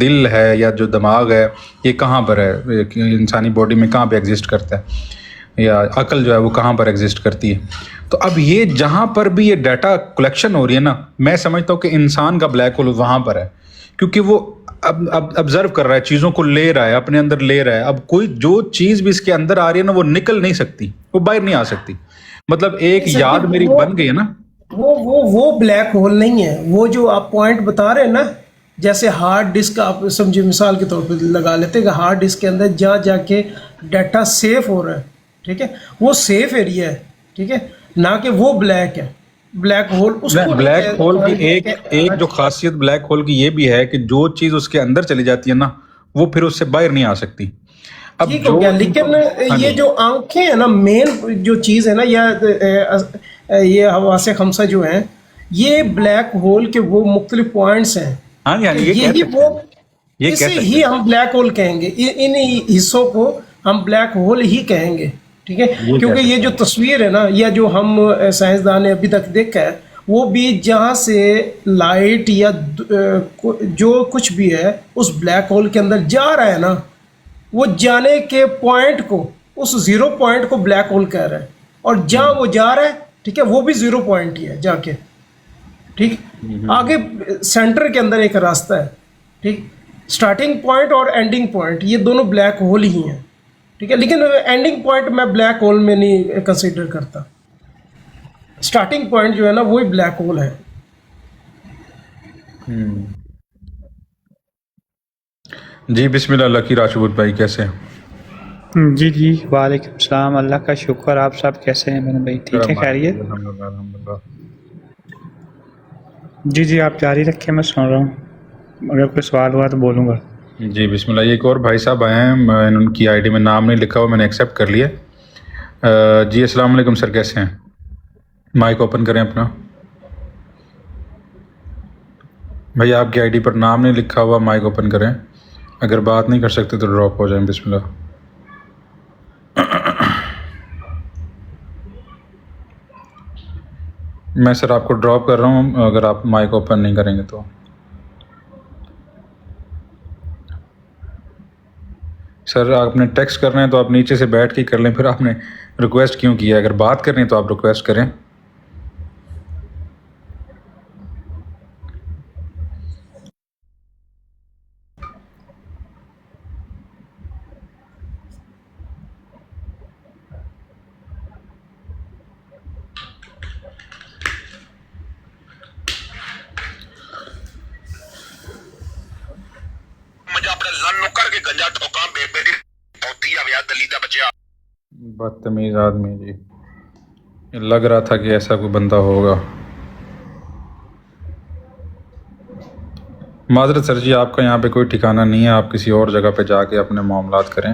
دل ہے یا جو دماغ ہے یہ کہاں پر ہے، انسانی باڈی میں کہاں پہ ایگزسٹ کرتا ہے، یا عقل جو ہے وہ کہاں پر ایگزسٹ کرتی ہے. تو اب یہ جہاں پر بھی یہ ڈیٹا کلیکشن ہو رہی ہے نا، میں سمجھتا ہوں کہ انسان کا بلیک ہول وہاں پر ہے، کیونکہ وہ اب آبزرو کر رہا ہے، چیزوں کو لے رہا ہے، اپنے اندر لے رہا ہے. اب کوئی جو چیز بھی اس کے اندر آ رہی ہے نا وہ نکل نہیں سکتی، وہ باہر نہیں آ سکتی. مطلب ایک یاد میری بن گئی ہے نا. وہ بلیک ہول نہیں ہے. وہ جو آپ پوائنٹ بتا رہے ہیں نا، جیسے ہارڈ ڈسک آپ سمجھے مثال کے طور پہ لگا لیتے کہ ہارڈ ڈسک کے اندر جا کے ڈیٹا سیف ہو رہا ہے، ٹھیک ہے، وہ سیف ایریا ہے، ٹھیک ہے، نہ کہ وہ بلیک ہے. بلیک ہول اس کو بلیک ہول کی ایک جو خاصیت بلیک ہول کی یہ بھی ہے کہ جو چیز اس کے اندر چلی جاتی ہے نا وہ پھر اس سے باہر نہیں آ سکتی. اب ٹھیک ہو گیا، لیکن یہ جو آنکھیں ہیں نا، مین جو چیز ہے نا، یا یہ حواس خمسہ جو ہیں، یہ بلیک ہول کے وہ مختلف پوائنٹس ہیں. اسے ہی ہم بلیک ہول کہیں گے، ان حصوں کو ہم بلیک ہول ہی کہیں گے، ٹھیک ہے. کیونکہ یہ جو تصویر ہے نا، یا جو ہم سائنسدان نے ابھی تک دیکھا ہے، وہ بھی جہاں سے لائٹ یا جو کچھ بھی ہے اس بلیک ہول کے اندر جا رہا ہے نا، وہ جانے کے پوائنٹ کو، اس زیرو پوائنٹ کو بلیک ہول کہہ رہا ہے. اور جہاں وہ جا رہا ہے، ٹھیک ہے، وہ بھی زیرو پوائنٹ ہی ہے جا کے، ٹھیک. آگے سینٹر کے اندر ایک راستہ ہے، ٹھیک، سٹارٹنگ پوائنٹ اور اینڈنگ پوائنٹ یہ دونوں بلیک ہول ہی ہیں، ٹھیک ہے. لیکن اینڈنگ پوائنٹ میں بلیک ہول میں نہیں کنسیڈر کرتا. سٹارٹنگ پوائنٹ جو ہے نا وہی بلیک ہول ہے. جی بسم اللہ. لکی راجپوت بھائی کیسے ہیں؟ جی وعلیکم السلام. اللہ کا شکر. آپ سب کیسے ہیں میرے بھائی؟ ٹھیک ہے، خیریت؟ الحمدللہ. جی آپ جاری رکھیں، میں سن رہا ہوں. اگر کوئی سوال ہوا تو بولوں گا. جی بسم اللہ. ایک اور بھائی صاحب آئے ہیں، ان کی آئی ڈی میں نام نہیں لکھا ہوا، میں نے ایکسیپٹ کر لیا. جی السلام علیکم سر، کیسے ہیں؟ مائک اوپن کریں اپنا. بھائی آپ کی آئی ڈی پر نام نہیں لکھا ہوا، مائک اوپن کریں. اگر بات نہیں کر سکتے تو ڈراپ ہو جائیں. بسم اللہ. میں سر آپ کو ڈراپ کر رہا ہوں اگر آپ مائک اوپن نہیں کریں گے تو. سر آپ نے ٹیکسٹ کرنا ہے تو آپ نیچے سے بیٹھ کے کر لیں، پھر آپ نے ریکویسٹ کیوں کیا؟ اگر بات کرنی ہے تو آپ ریکویسٹ کریں. بدتمیز آدمی جی، لگ رہا تھا کہ ایسا کوئی بندہ ہوگا. معذرت سر جی، آپ کا یہاں پہ کوئی ٹھکانہ نہیں ہے، آپ کسی اور جگہ پہ جا کے اپنے معاملات کریں.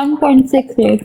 1.68।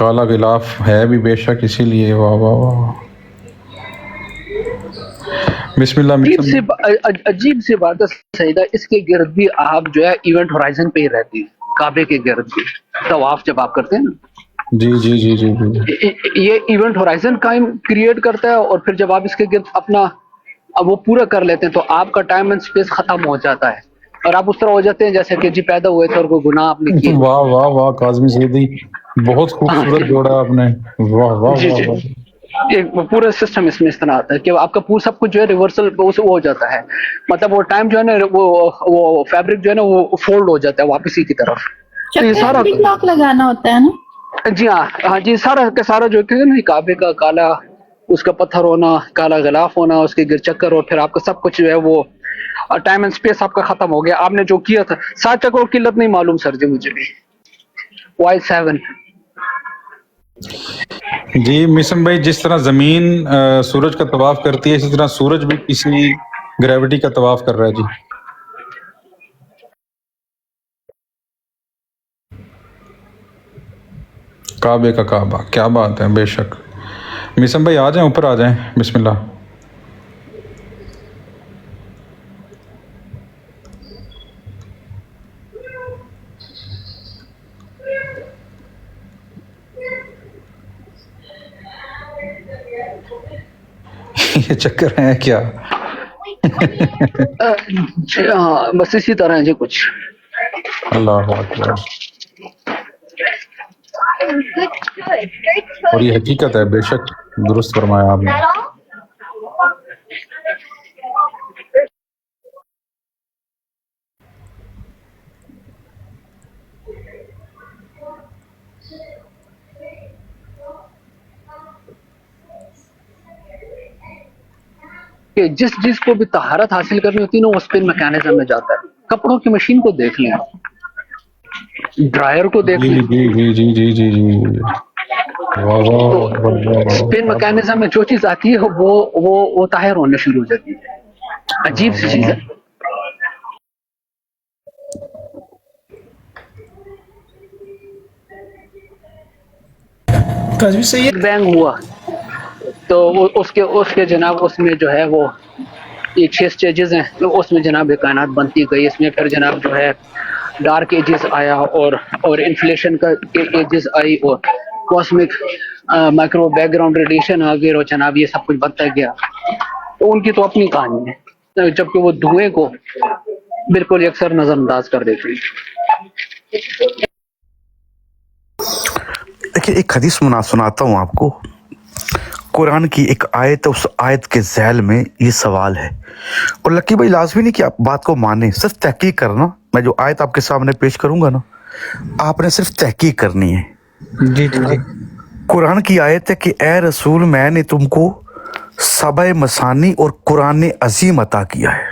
کالا غلاف ہے بھی بے شک، اسی لیے واہ واہ واہ. بسم اللہ. عجیب سی بات ہے سیدہ، اس کے گرد بھی آپ جو ہے ایونٹ ہورائزن پہ ہی رہتی ہے، کعبے کے گرد بھی طواف جب آپ کرتے ہیں نا، جی جی جی جی جی. یہ ایونٹ ہورائزن کریٹ کرتا ہے، اور پھر جب آپ اس کے گرد اپنا وہ پورا کر لیتے ہیں تو آپ کا ٹائم اینڈ اسپیس ختم ہو جاتا ہے، اور آپ اس طرح ہو جاتے ہیں جیسے کہ جی پیدا ہوئے تھے اور کوئی گناہ آپ نے کیے. واہ واہ واہ کاظمی سیدی، بہت خوبصورت جوڑا آپ نے. واہ واہ جی واہ جی، واہ. ایک پورا سسٹم اس میں اس طرح آتا ہے کہ آپ کا پورا سب کچھ جو ہے ریورسل وہ ہو جاتا ہے، مطلب وہ ٹائم جو ہے نا وہ فیبرک جو ہے نا وہ فولڈ ہو جاتا ہے واپس ہی کی طرف. تو یہ چکر سارا، بھی لاک لگانا ہوتا ہے نا؟ جی ہاں جی، سارا کا سارا جو ہے نا کعبے کا کالا اس کا پتھر ہونا، کالا غلاف ہونا، اس کے گر چکر، اور پھر آپ کا سب کچھ جو ہے وہ ٹائم اینڈ اسپیس آپ کا ختم ہو گیا. آپ نے جو کیا تھا 7 چکروں کی قلت نہیں معلوم سر جی مجھے بھی. Y7 جی مسم بھائی، جس طرح زمین سورج کا طواف کرتی ہے، اسی طرح سورج بھی کسی گریوٹی کا طواف کر رہا ہے. جی کعبے کا کعبہ، کیا بات ہے، بے شک. مسم بھائی آ جائیں، اوپر آ جائیں. بسم اللہ. یہ چکر ہیں کیا؟ جی ہاں، بس اسی طرح ہے جی کچھ. اللہ اکبر. اور یہ حقیقت ہے، بے شک درست فرمایا آپ نے. کہ جس چیز کو بھی طہارت حاصل کرنی ہوتی ہے نا وہ اسپن میکینزم میں جاتا ہے. کپڑوں کی مشین کو دیکھ لیں، ڈرائر کو دیکھ جی لیں، جی جی جی جی جی جی. واہ تو واہ واہ اسپن واہ. میکینزم میں جو چیز آتی ہے وہ طاہر ہونے شروع ہو جاتی ہے. عجیب سی چیز ہے. کاظمی صحیح ہے. بگ بینگ ہوا تو اس کے جناب اس میں جو ہے وہ یہ 6 سٹیجز ہیں، اس میں جناب کائنات بنتی گئی. اس میں پھر جناب جو ہے ڈارک ایجز آیا، اور انفلیشن کا ایجز آئی، اور cosmic micro background radiation آ گئی، اور جناب یہ سب کچھ بنتا گیا. تو ان کی تو اپنی کہانی ہے، جبکہ وہ دھوئیں کو بالکل یکسر نظر انداز کر دیتی. دیکھیے ایک حدیث سناتا ہوں آپ کو. قرآن کی ایک آیت ہے، اس آیت کے ذیل میں یہ سوال ہے. اور لکی بھائی لازمی نہیں کہ آپ بات کو مانیں، صرف تحقیق کرنا. میں جو آیت آپ کے سامنے پیش کروں گا نا، آپ نے صرف تحقیق کرنی ہے. جی جی جی. قرآن کی آیت ہے کہ اے رسول میں نے تم کو سبع مثانی اور قرآن عظیم عطا کیا ہے.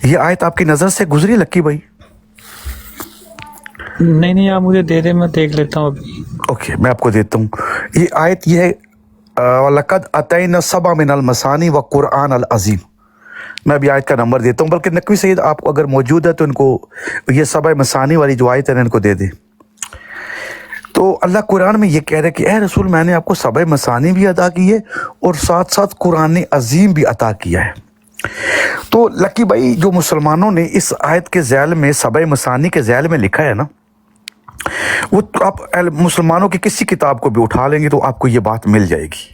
یہ آیت آپ کی نظر سے گزری لکی بھائی؟ نہیں آپ مجھے دے دیں، میں دیکھ لیتا ہوں ابھی. اوکے میں آپ کو دیتا ہوں. یہ آیت یہ ہے وَلَقَدْ أَتَيْنَا سَبْعًا مِنَ الْمَثَانِي وَقُرْآنَ الْعَظِيمِ. میں ابھی آیت کا نمبر دیتا ہوں، بلکہ نقوی سید آپ کو اگر موجود ہے تو ان کو یہ سبع مثانی والی جو آیت ہے ان کو دے دیں. تو اللہ قرآن میں یہ کہہ رہے کہ اے رسول میں نے آپ کو سبع مثانی بھی عطا کی ہے اور ساتھ ساتھ قرآن عظیم بھی عطا کیا ہے. تو لکی بھائی جو مسلمانوں نے اس آیت کے ذیل میں سبع مثانی کے ذیل میں لکھا ہے نا، وہ آپ مسلمانوں کی کسی کتاب کو بھی اٹھا لیں گے تو آپ کو یہ بات مل جائے گی.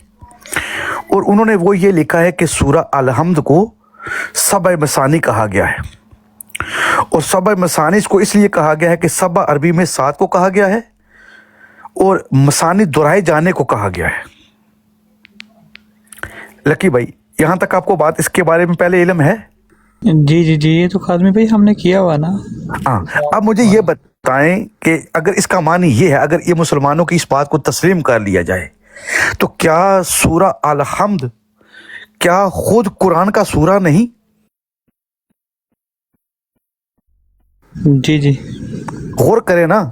اور انہوں نے وہ یہ لکھا ہے کہ سورہ الحمد کو سبع مثانی کہا گیا ہے. اور سبع مثانی اس کو اس لیے کہا گیا ہے کہ سبع عربی میں 7 کو کہا گیا ہے اور مثانی دہرائے جانے کو کہا گیا ہے. لکی بھائی یہاں تک آپ کو بات اس کے بارے میں پہلے علم ہے؟ جی جی جی، یہ تو کاظمی بھائی ہم نے کیا ہوا نا. ہاں. اب مجھے یہ بتائیں کہ اگر اس کا معنی یہ ہے، اگر یہ مسلمانوں کی اس بات کو تسلیم کر لیا جائے تو کیا سورہ الحمد کیا خود قرآن کا سورہ نہیں؟ جی جی غور کریں نا.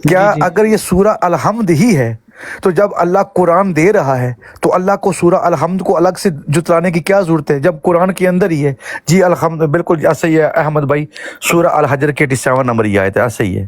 کیا جی. اگر یہ سورہ الحمد ہی ہے تو جب اللہ قرآن دے رہا ہے تو اللہ کو سورہ الحمد کو الگ سے جتلانے کی کیا ضرورت ہے جب قرآن کے اندر ہی ہے؟ جی الحمد بالکل ایسا ہی ہے احمد بھائی. سورہ الحجر کے 87 نمبر یہ آیت ہے، ایسا ہی ہے.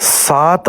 7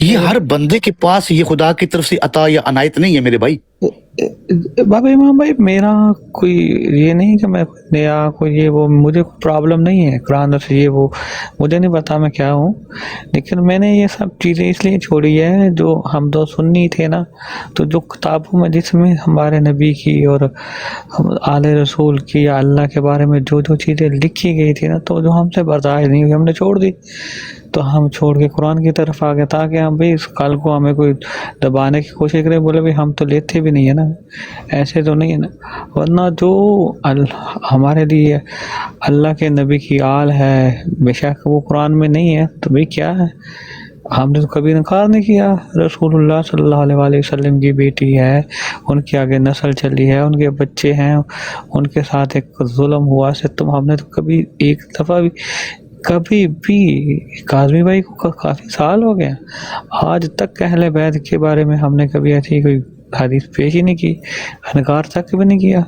یہ ہر بندے کے پاس یہ خدا کی طرف سے عطا یا عنایت نہیں ہے میرے بھائی. بابا امام بھائی میرا کوئی یہ نہیں کہ میں نیا کوئی یہ وہ مجھے کوئی پرابلم نہیں ہے قرآن سے یہ وہ مجھے نہیں پتا میں کیا ہوں، لیکن میں نے یہ سب چیزیں اس لیے چھوڑی ہے جو ہم دو سنی تھے نا، تو جو کتابوں میں جس میں ہمارے نبی کی اور آل رسول کی یا اللہ کے بارے میں جو جو چیزیں لکھی گئی تھی نا، تو جو ہم سے برداشت نہیں ہوئی ہم نے چھوڑ دی، تو ہم چھوڑ کے قرآن کی طرف آ گئے تاکہ ہم بھی اس کل کو ہمیں کوئی دبانے کی کوشش کرے، بولے بھی ہم تو لیتے بھی نہیں ہے نا، ایسے تو نہیں ہے نا، ورنہ جو ہمارے لیے اللہ کے نبی کی آل ہے بے شک وہ قرآن میں نہیں ہے تو بھئی کیا ہے، ہم نے تو کبھی انکار نہیں کیا. رسول اللہ صلی اللہ علیہ وآلہ وسلم کی بیٹی ہے، ان کے آگے نسل چلی ہے، ان کے بچے ہیں، ان کے ساتھ ایک ظلم ہوا سے تم ہم نے تو کبھی ایک دفعہ بھی کبھی بھی کاظمی بھائی کو کافی سال ہو گئے آج تک اہل بیت کے بارے میں ہم نے کبھی ایسی کوئی حدیث پیش ہی نہیں کی، انکار تک بھی نہیں کیا.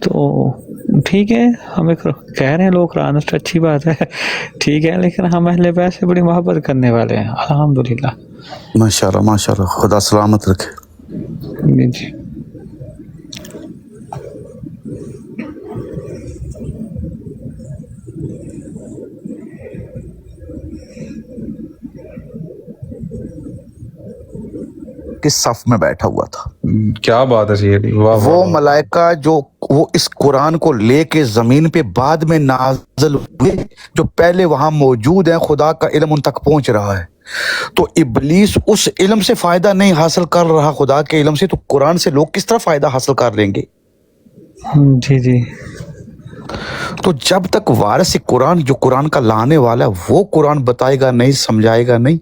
تو ٹھیک ہے ہمیں کہہ رہے ہیں لوگ قرآن سے اچھی بات ہے ٹھیک ہے، لیکن ہم اہل بیت سے بڑی محبت کرنے والے ہیں الحمدللہ. ماشاءاللہ ماشاءاللہ، خدا سلامت رکھے. جی کے صف میں بیٹھا ہوا تھا. کیا بات ہے سیدھی، واہ وہ ملائکہ جو وہ اس قرآن کو لے کے زمین پہ بعد میں نازل ہوئے، جو پہلے وہاں موجود ہیں، خدا کا علم ان تک پہنچ رہا ہے، تو ابلیس اس علم سے فائدہ نہیں حاصل کر رہا خدا کے علم سے، تو قرآن سے لوگ کس طرح فائدہ حاصل کر لیں گے؟ جی جی تو جب تک وارث قرآن جو قرآن کا لانے والا ہے وہ قرآن بتائے گا نہیں، سمجھائے گا نہیں،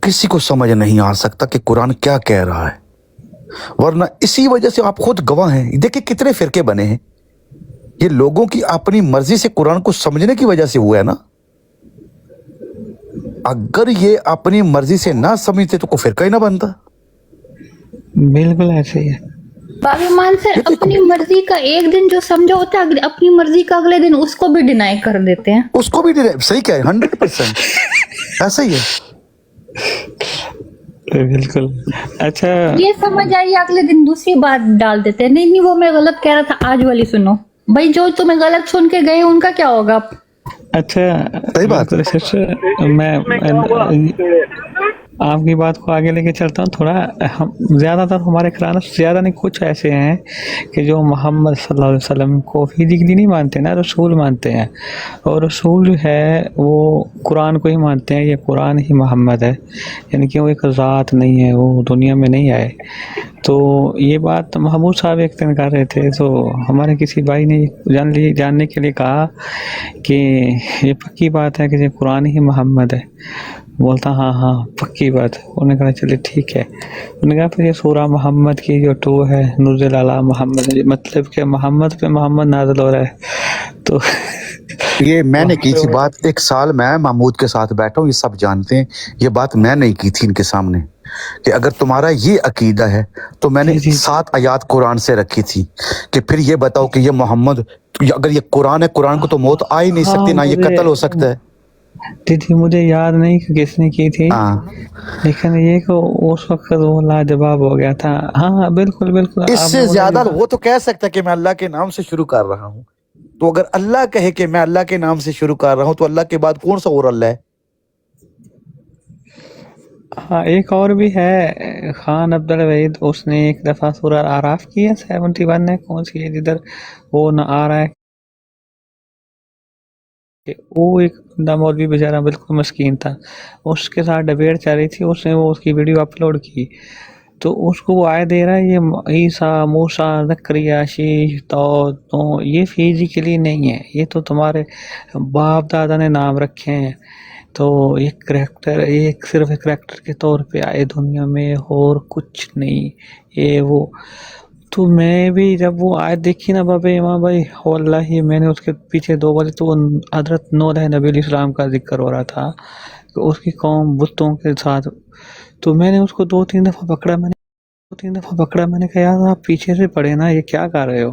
کسی کو سمجھ نہیں آ سکتا کہ قرآن کیا کہہ رہا ہے. ورنہ اسی وجہ سے آپ خود گواہ ہیں، دیکھیں کتنے فرقے بنے ہیں، یہ لوگوں کی اپنی مرضی سے قرآن کو سمجھنے کی وجہ سے ہوا ہے نا. اگر یہ اپنی مرضی سے نہ سمجھتے تو کوئی فرقہ ہی نہ بنتا. بالکل ایسے ہی ہے. باب ایمان سر اپنی مرضی کا ایک دن جو سمجھا ہوتا ہے اپنی مرضی کا اگلے دن اس کو بھی ڈینائی کر دیتے ہیں. اس کو بھی صحیح کہہ 100% ایسا ہی ہے. بالکل. اچھا یہ سمجھ آئی اگلے دن دوسری بات ڈال دیتے ہیں، نہیں وہ میں غلط کہہ رہا تھا آج والی سنو. بھائی جو تمہیں غلط سن کے گئے ان کا کیا ہوگا؟ اچھا صحیح بات. میں آپ کی بات کو آگے لے کے چلتا ہوں تھوڑا. زیادہ تر ہمارے قرآن زیادہ نہیں کچھ ایسے ہیں کہ جو محمد صلی اللہ علیہ وسلم کو فزیکلی نہیں مانتے نا، رسول مانتے ہیں، اور رسول جو ہے وہ قرآن کو ہی مانتے ہیں، یہ قرآن ہی محمد ہے، یعنی کہ وہ ایک ذات نہیں ہے، وہ دنیا میں نہیں آئے. تو یہ بات محمود صاحب ایک دن کر رہے تھے، تو ہمارے کسی بھائی نے جاننے کے لیے کہا کہ یہ پکی بات ہے کہ یہ قرآن ہی محمد ہے. بولتا ہاں پکی بات ہے. انہوں نے کہا چلے ٹھیک ہے. انہوں نے کہا پھر یہ سورہ محمد کی جو 2 ہے نزل علی محمد، مطلب کہ محمد پہ محمد نازل ہو رہا ہے. تو یہ میں نے کی تھی بات، 1 سال میں محمود کے ساتھ بیٹھا ہوں، یہ سب جانتے ہیں، یہ بات میں نہیں کی تھی ان کے سامنے کہ اگر تمہارا یہ عقیدہ ہے تو میں نے 7 آیات قرآن سے رکھی تھی کہ پھر یہ بتاؤ کہ یہ محمد، اگر یہ قرآن ہے، قرآن کو تو موت آ ہی نہیں سکتی، نہ یہ قتل ہو سکتا ہے. تھی مجھے یاد نہیں کہ کس نے کی تھی، لیکن یہ کہ اس وقت وہ لاجواب ہو گیا تھا. ہاں بالکل بالکل. اس سے زیادہ وہ تو کہہ سکتا ہے کہ میں اللہ کے نام سے شروع کر رہا ہوں، تو اگر اللہ کہے کہ میں اللہ کے نام سے شروع کر رہا ہوں تو اللہ کے بعد کون سا اور اللہ ہے؟ ہاں ایک اور بھی ہے خان عبد الوحید، اس نے ایک دفعہ سورہ اعراف کی ہے 71 ہے، کون سی ہے جدھر وہ نہ آ رہا ہے کہ وہ ایک بندہ مولوی بیچارہ بالکل مسکین تھا، اس کے ساتھ ڈبیٹ چل رہی تھی، اس نے وہ اس کی ویڈیو اپلوڈ کی، تو اس کو وہ آئے دے رہا ہے یہ عیسیٰ موسیٰ زکریا شیش تو یہ فزیکلی نہیں ہے، یہ تو تمہارے باپ دادا نے نام رکھے ہیں، تو ایک کریکٹر، ایک صرف ایک کریکٹر کے طور پہ آئے دنیا میں اور کچھ نہیں یہ وہ. تو میں بھی جب وہ آیت دیکھی نا بابا امام بھائی، واللہ میں نے اس کے پیچھے 2 بجے تو حضرت نوح نبی علیہ السلام کا ذکر ہو رہا تھا کہ اس کی قوم بتوں کے ساتھ، تو میں نے اس کو 2-3 دفعہ پکڑا، میں نے کہا یار آپ پیچھے سے پڑھے نا، یہ کیا کر رہے ہو؟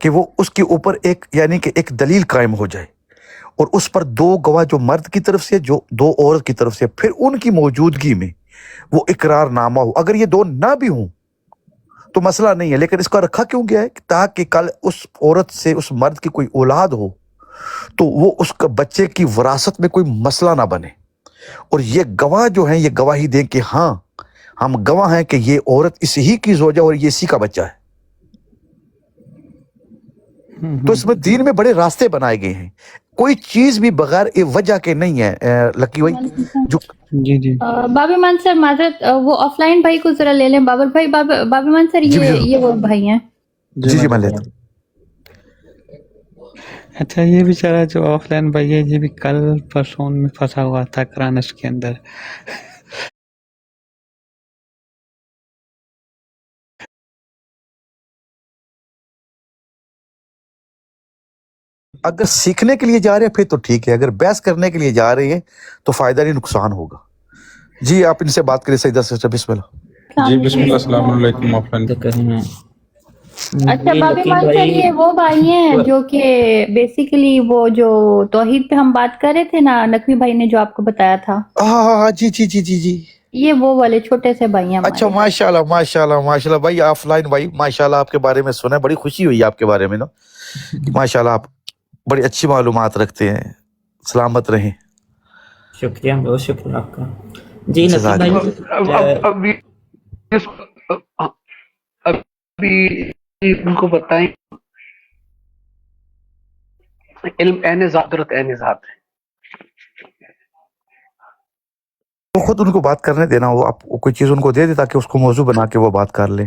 کہ وہ اس کے اوپر ایک یعنی کہ ایک دلیل قائم ہو جائے اور اس پر دو گواہ جو مرد کی طرف سے جو دو عورت کی طرف سے پھر ان کی موجودگی میں وہ اقرار نامہ ہو. اگر یہ دو نہ بھی ہوں تو مسئلہ نہیں ہے, لیکن اس کا رکھا کیوں گیا ہے تاکہ کل اس عورت سے اس مرد کی کوئی اولاد ہو تو وہ اس کا بچے کی وراثت میں کوئی مسئلہ نہ بنے, اور یہ گواہ جو ہیں یہ گواہی دیں کہ ہاں ہم گواہ ہیں کہ یہ عورت اسی ہی کی زوجہ اور یہ اسی کا بچہ ہے. تو اس میں دین میں بڑے راستے بنائے گئے ہیں, کوئی چیز بھی بغیر وجہ کے نہیں ہے. لکی بھائی جو جی جی بابی مان سر معذرت, وہ آف لائن بھائی کو ذرا لے لیں. بابر بھائی, بابی مان سر یہ وہ بھائی ہیں. جی میں لیتا ہوں. اچھا, یہ بیچارہ جو آف لائن بھائی ہے یہ بھی کل پرسوں میں پھنسا ہوا تھا کرانش کے اندر. اگر سیکھنے کے لیے جا رہے ہیں پھر تو ٹھیک ہے, اگر بحث کرنے کے لیے جا رہے ہیں تو فائدہ نہیں نقصان ہوگا. جی آپ ان سے بات کریں سیدہ سسٹر, بسم اللہ. جی بسم اللہ, السلام علیکم. اچھا بابی مان سر, یہ وہ بھائی ہیں جو کہ بیسیکلی وہ جو توحید پہ ہم بات کر رہے تھے نا, نقوی بھائی نے جو آپ کو بتایا تھا, ہاں جی جی جی جی جی, یہ وہ والے چھوٹے سے بھائی ہیں. اچھا ماشاءاللہ ماشاءاللہ ماشاءاللہ بھائی, آف لائن بھائی ماشاءاللہ آپ کے بارے میں سنا, بڑی خوشی ہوئی آپ کے بارے میں نا, ماشاءاللہ آپ بڑی اچھی معلومات رکھتے ہیں, سلامت رہیں. شکریہ, بہت شکریہ آپ کا. جی نقی بھائی, ابھی ان کو بتائیں علم عین ذات درت عین ذات ہے. وہ خود ان کو بات کرنے دینا, وہ آپ کوئی چیز ان کو دے دے تاکہ اس کو موضوع بنا کے وہ بات کر لیں.